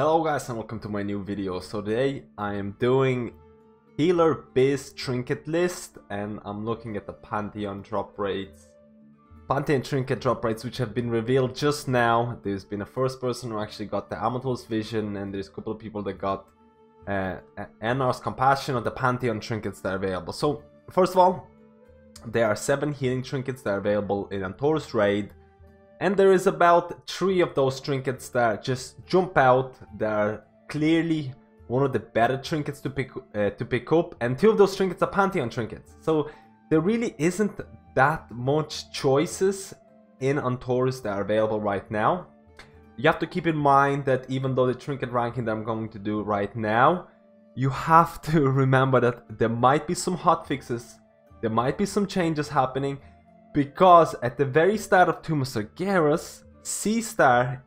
Hello guys and welcome to my new video. So today I am doing healer based trinket list and I'm looking at the Pantheon drop rates. Pantheon trinket drop rates which have been revealed just now. There's been a first person who actually got the Aman'Thul's vision, and there's a couple of people that got Eonar's compassion on the Pantheon trinkets that are available. So first of all, there are 7 healing trinkets that are available in Antorus raid. And there is about 3 of those trinkets that just jump out. That are clearly one of the better trinkets to pick up, and 2 of those trinkets are Pantheon trinkets. So there really isn't that much choices in Antorus that are available right now. You have to keep in mind that even though the trinket ranking that I'm going to do right now, you have to remember that there might be some hotfixes, there might be some changes happening. Because at the very start of Tomb of Sargeras, C-Star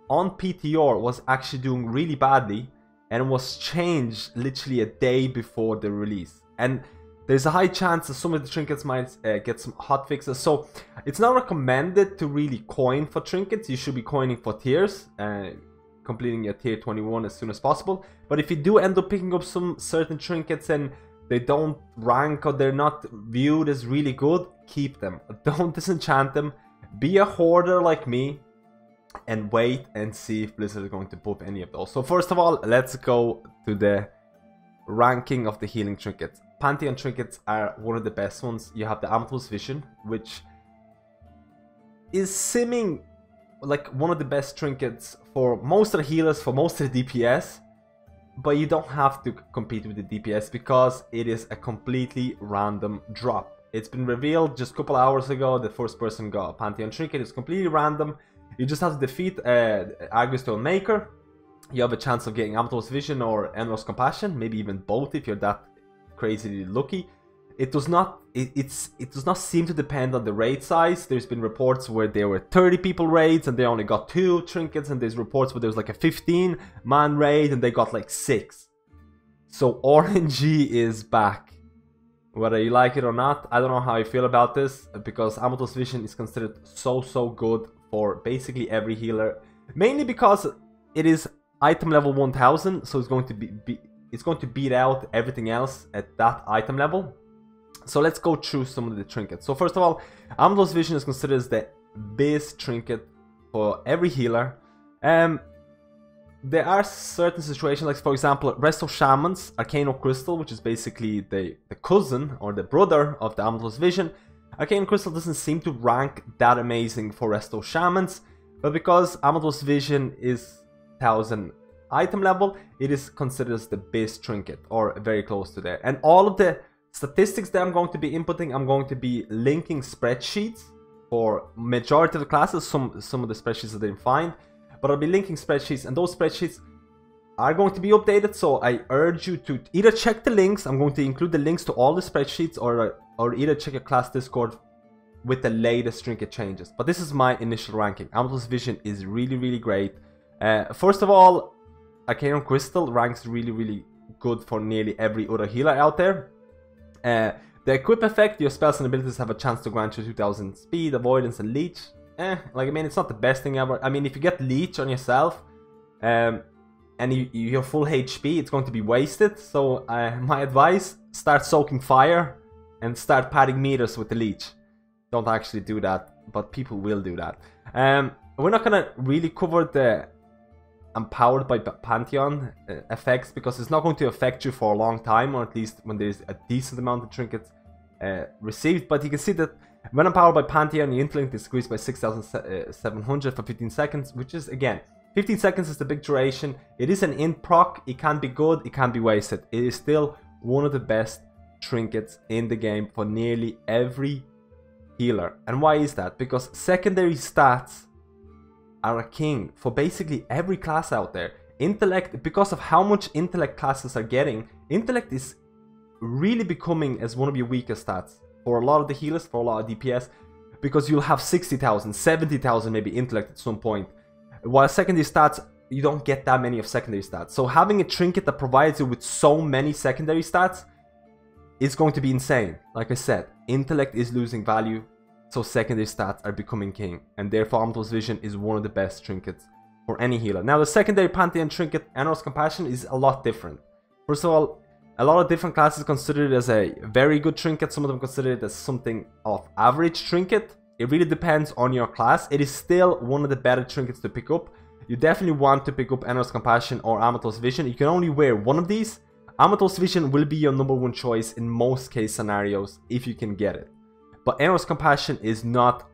on PTR was actually doing really badly and was changed literally a day before the release. And there's a high chance that some of the trinkets might get some hotfixes. So it's not recommended to really coin for trinkets. You should be coining for tiers, completing your tier 21 as soon as possible. But if you do end up picking up some certain trinkets and they don't rank or they're not viewed as really good, keep them. Don't disenchant them. Be a hoarder like me and wait and see if Blizzard is going to buff any of those. So first of all, let's go to the ranking of the healing trinkets. Pantheon trinkets are one of the best ones. You have the Aman'Thul's vision, which is seeming like one of the best trinkets for most of the healers, for most of the DPS. But you don't have to compete with the DPS because it is a completely random drop. It's been revealed just a couple hours ago. The first person got a Pantheon trinket. It's completely random. You just have to defeat Agristone Maker. You have a chance of getting Aman'Thul's vision or Eonar's compassion, maybe even both if you're that crazily lucky. It does not seem to depend on the raid size. There's been reports where there were 30 people raids and they only got 2 trinkets, and there's reports where there was like a 15-man raid and they got like 6. So RNG is back. Whether you like it or not, I don't know how I feel about this, because Aman'Thul's vision is considered so good for basically every healer, mainly because it is item level 1000, so it's going to beat out everything else at that item level. So let's go through some of the trinkets. So first of all, Aman'Thul's vision is considered as the base trinket for every healer. There are certain situations, like for example, Resto Shamans, Arcane Crystal, which is basically the cousin or the brother of the Aman'Thul's vision. Arcane Crystal doesn't seem to rank that amazing for Resto Shamans, but because Aman'Thul's vision is 1000 item level, it is considered as the base trinket, or very close to there. And all of the statistics that I'm going to be inputting, I'm going to be linking spreadsheets for majority of the classes. Some of the spreadsheets I didn't find, but I'll be linking spreadsheets, and those spreadsheets are going to be updated. So I urge you to either check the links. I'm going to include the links to all the spreadsheets, or either check your class Discord with the latest trinket changes. But this is my initial ranking. Aman'Thul's vision is really great. First of all, Arcane Crystal ranks really good for nearly every other healer out there. The equip effect, your spells and abilities have a chance to grant you 2000 speed, avoidance, and leech. Like, I mean, it's not the best thing ever. I mean, if you get leech on yourself, and you're full HP, it's going to be wasted. So my advice, start soaking fire and start padding meters with the leech. Don't actually do that, but people will do that. We're not gonna really cover the empowered by Pantheon effects, because it's not going to affect you for a long time, or at least when there's a decent amount of trinkets received. But you can see that when empowered by Pantheon, your intellect is increased by 6700 for 15 seconds, which is, again, 15 seconds is the big duration. It is an int proc. It can be good, it can be wasted. It is still one of the best trinkets in the game for nearly every healer. And why is that? Because secondary stats are a king for basically every class out there. Intellect, because of how much intellect classes are getting, intellect is really becoming as one of your weakest stats for a lot of the healers, for a lot of DPS, because you'll have 60,000, 70,000 maybe intellect at some point, while secondary stats, you don't get that many of secondary stats. So having a trinket that provides you with so many secondary stats is going to be insane. Like I said, intellect is losing value, so secondary stats are becoming king, and therefore Aman'Thul's vision is one of the best trinkets for any healer. Now the secondary Pantheon trinket, Antorus Compassion, is a lot different. First of all, a lot of different classes consider it as a very good trinket. Some of them consider it as something of average trinket. It really depends on your class. It is still one of the better trinkets to pick up. You definitely want to pick up Antorus Compassion or Aman'Thul's Vision. You can only wear one of these. Aman'Thul's Vision will be your #1 choice in most case scenarios if you can get it. But Antorus Compassion is not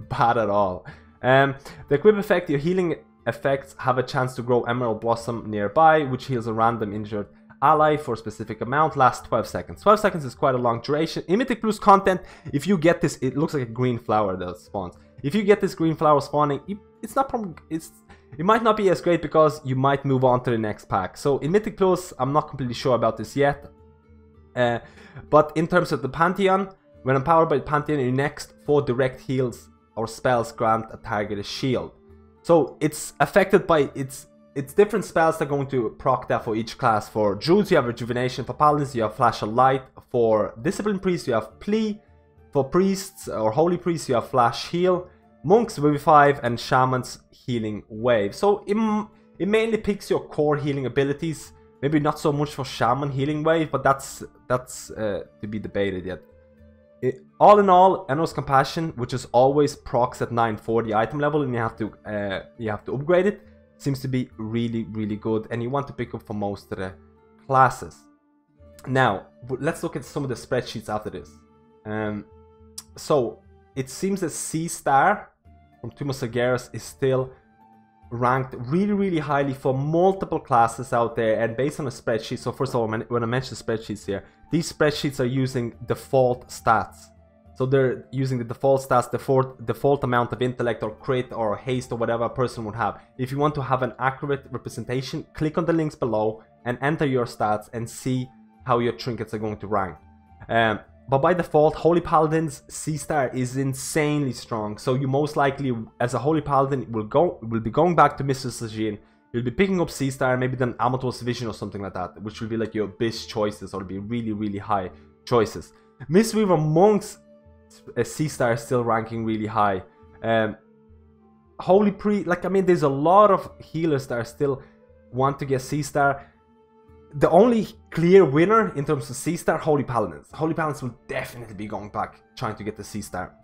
bad at all. The equip effect, your healing effects have a chance to grow Emerald Blossom nearby, which heals a random injured ally for a specific amount, lasts 12 seconds. 12 seconds is quite a long duration. In Mythic Plus content, if you get this, it looks like a green flower that spawns. If you get this green flower spawning, it might not be as great because you might move on to the next pack. So in Mythic Plus, I'm not completely sure about this yet. But in terms of the Pantheon, when empowered by the Pantheon, your next 4 direct heals or spells grant a target a shield. So it's affected by it's different spells that are going to proc that for each class. For Druids you have Rejuvenation, for Paladins you have Flash of Light, for Discipline Priests you have Plea, for Priests or Holy Priests you have Flash Heal, Monks Revivify, and Shamans Healing Wave. So it mainly picks your core healing abilities, maybe not so much for Shaman Healing Wave, but that's to be debated yet. All in all, Antorus Compassion, which is always procs at 940 item level, and you have to upgrade it, seems to be really, really good, and you want to pick up for most of the classes. Now, let's look at some of the spreadsheets after this. So, it seems that C-Star from Tomb of Sargeras is still ranked really, really highly for multiple classes out there, and based on a spreadsheet. So first of all, when I mention spreadsheets here, these spreadsheets are using default stats. So they're using the default stats, the default amount of intellect or crit or haste or whatever a person would have. If you want to have an accurate representation, click on the links below and enter your stats and see how your trinkets are going to rank. But by default, Holy Paladin's C-Star is insanely strong. So you most likely, as a Holy Paladin, will be going back to Mistress Legion. You'll be picking up C-Star, maybe then Aman'Thul's Vision or something like that, which will be like your best choices, or be really, really high choices. Mistweaver Monk's C-Star is still ranking really high. Holy Priest, like, I mean, there's a lot of healers that are still want to get C-Star. The only clear winner in terms of C-Star, Holy Paladins. Holy Paladins will definitely be going back trying to get the C-Star.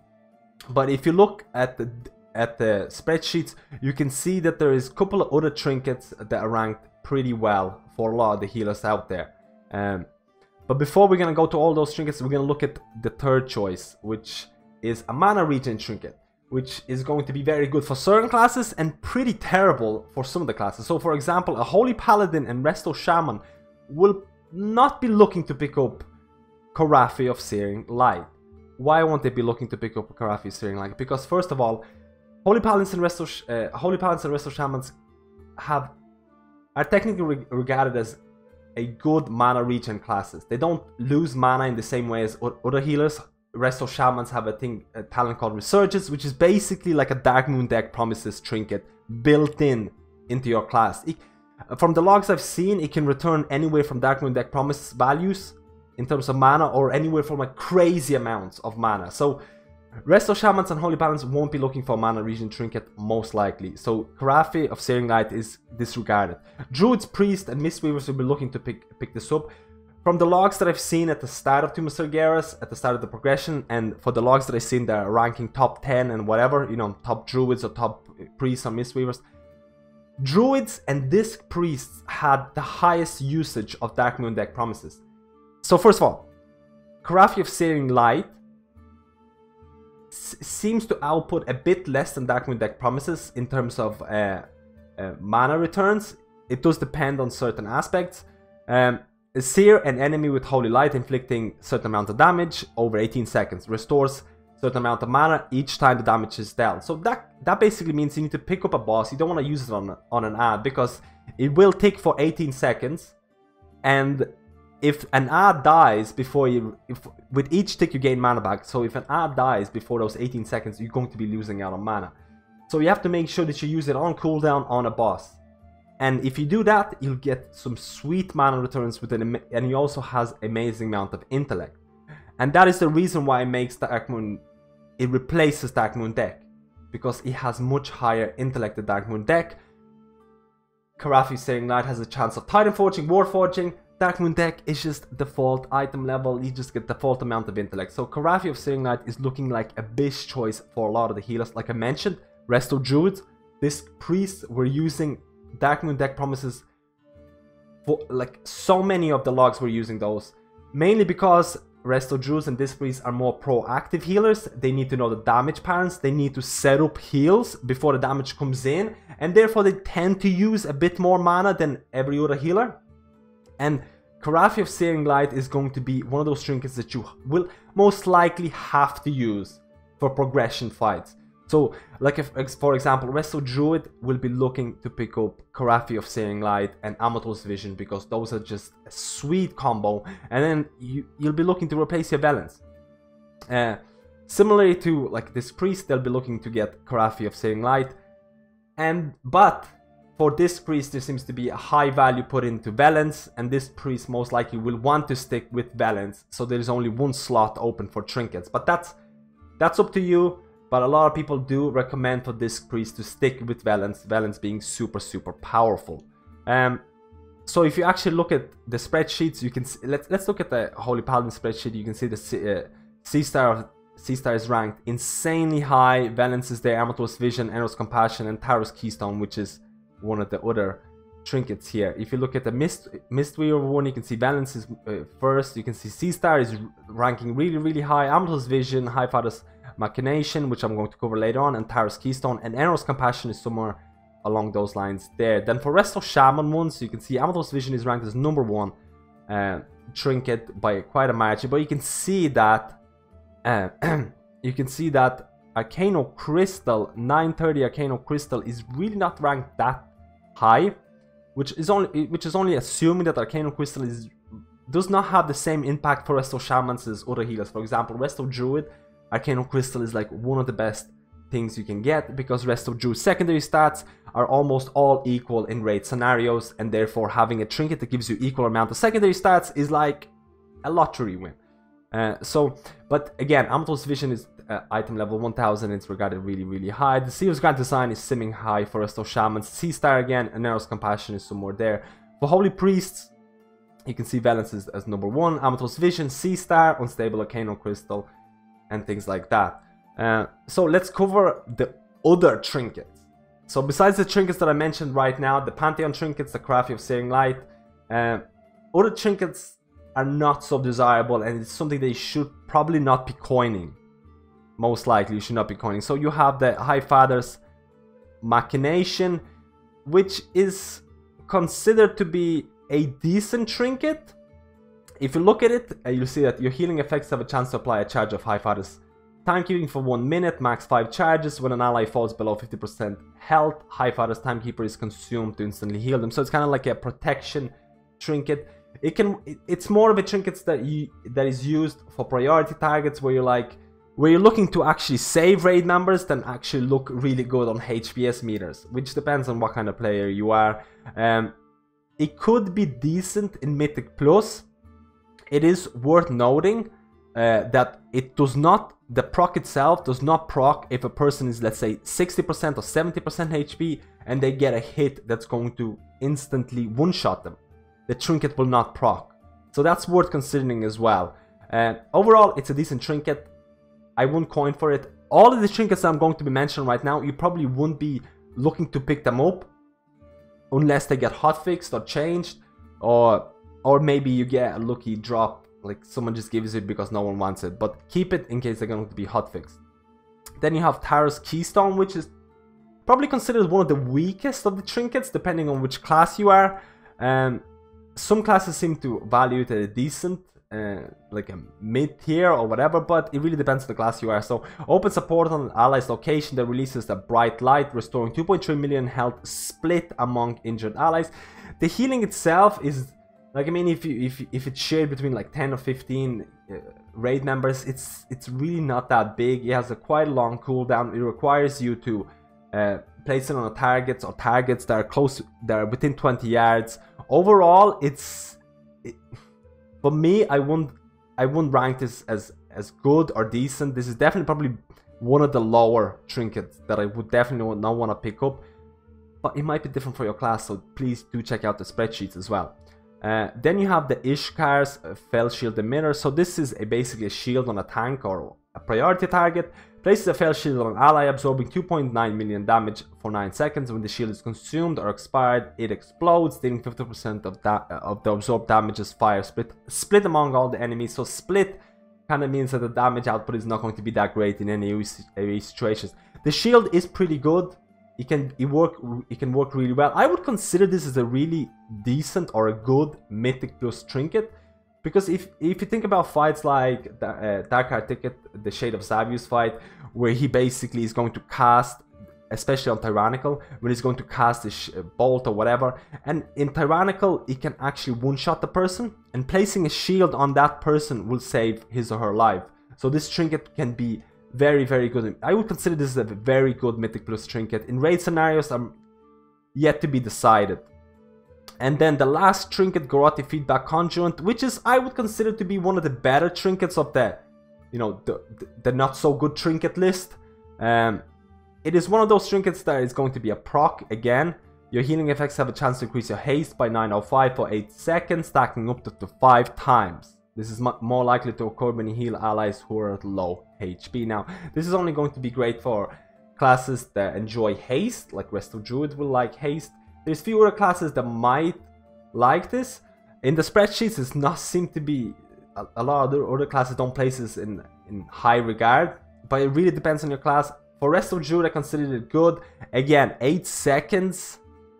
But if you look at the spreadsheets, you can see that there is a couple of other trinkets that are ranked pretty well for a lot of the healers out there. But before we're going to go to all those trinkets, we're going to look at the third choice, which is a mana regen trinket, which is going to be very good for certain classes and pretty terrible for some of the classes. So for example, a Holy Paladin and Resto Shaman will not be looking to pick up Carafe of Searing Light. Why won't they be looking to pick up Carafe of Searing Light? Because first of all, Holy Paladins and Resto Shamans are technically regarded as a good mana regen classes. They don't lose mana in the same way as other healers. Resto Shamans have a talent called Resurgence, which is basically like a Dark Moon deck promises trinket built into your class. From the logs I've seen, it can return anywhere from Dark Moon deck promise values in terms of mana, or anywhere from like crazy amounts of mana. So Resto Shamans and Holy Paladins won't be looking for mana regen trinket most likely. So Carafe of Searing Light is disregarded. Druids, Priests, and Mistweavers will be looking to pick this up. From the logs that I've seen at the start of Tomb of Sargeras, at the start of the progression, and for the logs that I've seen that are ranking top 10 and whatever, you know, top Druids or top Priests or Mistweavers, Druids and Disc Priests had the highest usage of Dark Moon deck promises. So first of all, Carafe of Searing Light seems to output a bit less than Dark Moon deck promises in terms of mana returns. It does depend on certain aspects. Sear an enemy with Holy Light, inflicting certain amount of damage over 18 seconds. Restores certain amount of mana each time the damage is dealt. So that basically means you need to pick up a boss. You don't want to use it on an ad, because it will tick for 18 seconds. And if an ad dies before with each tick you gain mana back. So if an ad dies before those 18 seconds, you're going to be losing out on mana. So you have to make sure that you use it on cooldown on a boss. And if you do that, you'll get some sweet mana returns with and he also has amazing amount of intellect. And that is the reason why it makes Dark Moon, it replaces Dark Moon deck, because it has much higher intellect than Dark Moon deck. Carafe Searing Light has a chance of Titan Forging, War Forging. Dark Moon deck is just default item level, you just get default amount of intellect. So Carafe of Searing Light is looking like a best choice for a lot of the healers. Like I mentioned, Resto Druid, this priest we're using, Dark Moon deck promises for like so many of the logs we're using those. Mainly because Resto Druids and this priest are more proactive healers. They need to know the damage patterns, they need to set up heals before the damage comes in, and therefore they tend to use a bit more mana than every other healer. And Carafe of Searing Light is going to be one of those trinkets that you will most likely have to use for progression fights. So, like if, for example, Resto Druid will be looking to pick up Carafe of Searing Light and Aman'Thul's Vision because those are just a sweet combo. And then you'll be looking to replace your balance. Similarly to like this priest, they'll be looking to get Carafe of Searing Light. But for this priest, there seems to be a high value put into balance, and this priest most likely will want to stick with balance. So there's only one slot open for trinkets, but that's up to you. But a lot of people do recommend for this priest to stick with balance, balance being super powerful. So if you actually look at the spreadsheets, you can see, let's look at the Holy Paladin spreadsheet. You can see the C-Star is ranked insanely high. Valence is there, Aman'Thul's Vision, Eonar's Compassion, and Tarratus Keystone, which is one of the other trinkets here. If you look at the Mistweaver one, you can see Valence is first. You can see C-Star is ranking really high. Aman'Thul's Vision, Highfather's Machination, which I'm going to cover later on, and Tarratus Keystone, and Eonar's Compassion is somewhere along those lines there. Then for rest of Shaman ones, you can see Aman'Thul's Vision is ranked as #1 trinket by quite a margin, but you can see that Arcano Crystal, 930 Arcano Crystal is really not ranked that high, which is only assuming that Arcano Crystal does not have the same impact for Resto Shamans as other healers. For example, Resto Druid, Arcano Crystal is like one of the best things you can get because Resto Druid secondary stats are almost all equal in raid scenarios, and therefore having a trinket that gives you equal amount of secondary stats is like a lottery win. But again, Aman'Thul's Vision is item level 1000, it's regarded really high. The Seal's Grand Design is simming high for Resto Shamans. C-Star again, and Eonar's Compassion is somewhere there. For Holy Priests, you can see Valence as #1, Aman'Thul's Vision, C-Star, Unstable Arcano Crystal, and things like that. So let's cover the other trinkets. So besides the trinkets that I mentioned right now, the Pantheon trinkets, the Carafe of Searing Light, other trinkets are not so desirable, and it's something that you should probably not be coining. Most likely you should not be coining. So you have the Highfather's Machination, which is considered to be a decent trinket. If you look at it, you'll see that your healing effects have a chance to apply a charge of Highfather's Timekeeping for 1 minute, max 5 charges. When an ally falls below 50% health, Highfather's Timekeeper is consumed to instantly heal them. So it's kind of like a protection trinket. It's more of a trinket that is used for priority targets where you're looking to actually save raid members than actually look really good on HPS meters, which depends on what kind of player you are. It could be decent in Mythic Plus. It is worth noting that the proc itself does not proc if a person is, let's say, 60% or 70% HP and they get a hit that's going to instantly one-shot them. The trinket will not proc. So that's worth considering as well. Overall, it's a decent trinket. I wouldn't coin for it. All of the trinkets I'm going to be mentioning right now, you probably wouldn't be looking to pick them up unless they get hotfixed or changed, or maybe you get a lucky drop, like someone just gives it because no one wants it, but keep it in case they're going to be hotfixed. Then you have Tarratus Keystone, which is probably considered one of the weakest of the trinkets, depending on which class you are. Some classes seem to value it at a decent, like a mid-tier or whatever, but it really depends on the class you are. So, open support on an ally's location that releases a bright light, restoring 2.3 million health split among injured allies. The healing itself is, like, I mean, if it's shared between like 10 or 15 raid members, it's really not that big. It has a quite long cooldown. It requires you to place it on targets or targets that are within 20 yards. Overall, for me, I wouldn't rank this as good or decent. This is definitely probably one of the lower trinkets that I would definitely not want to pick up. but it might be different for your class, so please do check out the spreadsheets as well. Then you have the Ishkar's Felshield Emitter. So this is basically a shield on a tank or a priority target. Places a Felshield on an ally, absorbing 2.9 million damage for 9 seconds. When the shield is consumed or expired, it explodes, dealing 50% of the absorbed damage is fire split among all the enemies. So split kind of means that the damage output is not going to be that great in any situations. The shield is pretty good. It can work really well. I would consider this as a really decent or a good Mythic Plus trinket, because if you think about fights like Dark Ticket, the Shade of Xavius fight, where he basically is going to cast, especially on Tyrannical, when he's going to cast a bolt or whatever, and in Tyrannical it can actually one-shot the person, and placing a shield on that person will save his or her life. So this trinket can be very, very good. I would consider this as a very good Mythic Plus trinket. In raid scenarios, I'm yet to be decided. And then the last trinket, Garothi Feedback Conduit, which is, I would consider to be one of the better trinkets of the, you know, the not so good trinket list. It is one of those trinkets that is going to be a proc again. Your healing effects have a chance to increase your haste by 905 for 8 seconds, stacking up to 5 times. This is more likely to occur when you heal allies who are at low HP. Now, this is only going to be great for classes that enjoy haste, like Rest of Druid will like haste. There's fewer classes that might like this. In the spreadsheets, it not seem to be a lot of other classes don't place this in high regard, but it really depends on your class. For Rest of Druid, I consider it good. Again, 8 seconds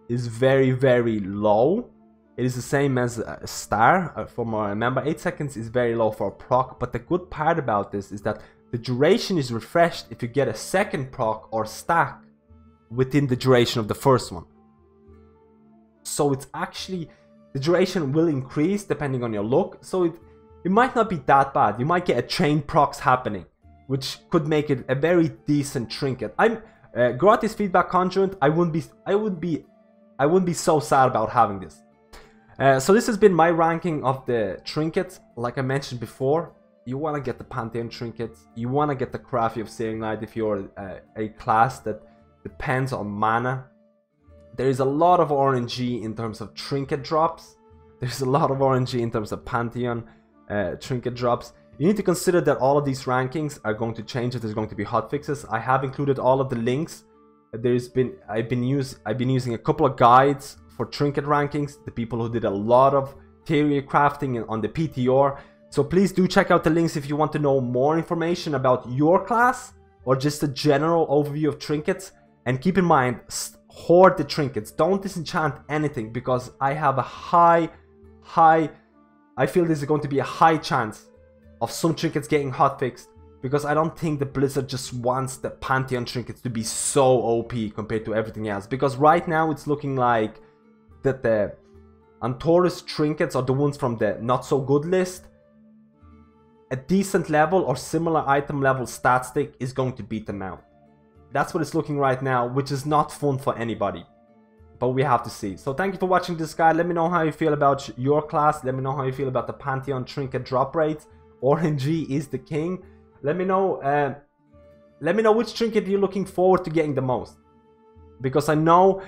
is very, very low. It is the same as a star, from what I remember. 8 seconds is very low for a proc, but the good part about this is that the duration is refreshed if you get a second proc or stack within the duration of the first one. So it's actually, the duration will increase depending on your luck, so it might not be that bad. You might get a chain procs happening, which could make it a very decent trinket. Garothi's Feedback Conduit, I wouldn't be so sad about having this. So this has been my ranking of the trinkets. Like I mentioned before, you want to get the Pantheon trinkets. You want to get the Carafe of Searing if you're a class that depends on mana. There is a lot of RNG in terms of trinket drops. There's a lot of RNG in terms of Pantheon trinket drops. You need to consider that all of these rankings are going to change if there's going to be hotfixes. I have included all of the links. I've been using a couple of guides for trinket rankings, the people who did a lot of theory crafting on the PTR. So please do check out the links if you want to know more information about your class or just a general overview of trinkets. And keep in mind, hoard the trinkets. Don't disenchant anything, because I have a I feel this is going to be a high chance of some trinkets getting hotfixed, because I don't think the Blizzard just wants the Pantheon trinkets to be so OP compared to everything else. Because right now it's looking like that the Antorus trinkets are the ones from the not so good list. A decent level or similar item level stat stick is going to beat them out. That's what it's looking right now, which is not fun for anybody. But we have to see. So thank you for watching this guide. Let me know how you feel about your class. Let me know how you feel about the Pantheon trinket drop rates. RNG is the king. Let me know which trinket you're looking forward to getting the most. Because I know,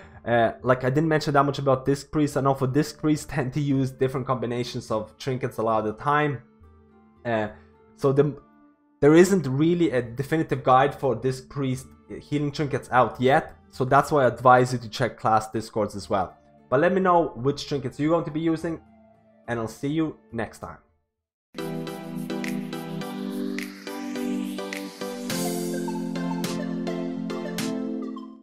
like I didn't mention that much about Disc Priests. I know for Disc Priests tend to use different combinations of trinkets a lot of the time. So there isn't really a definitive guide for Disc Priest healing trinkets out yet. So that's why I advise you to check class discords as well. But let me know which trinkets you're going to be using, and I'll see you next time.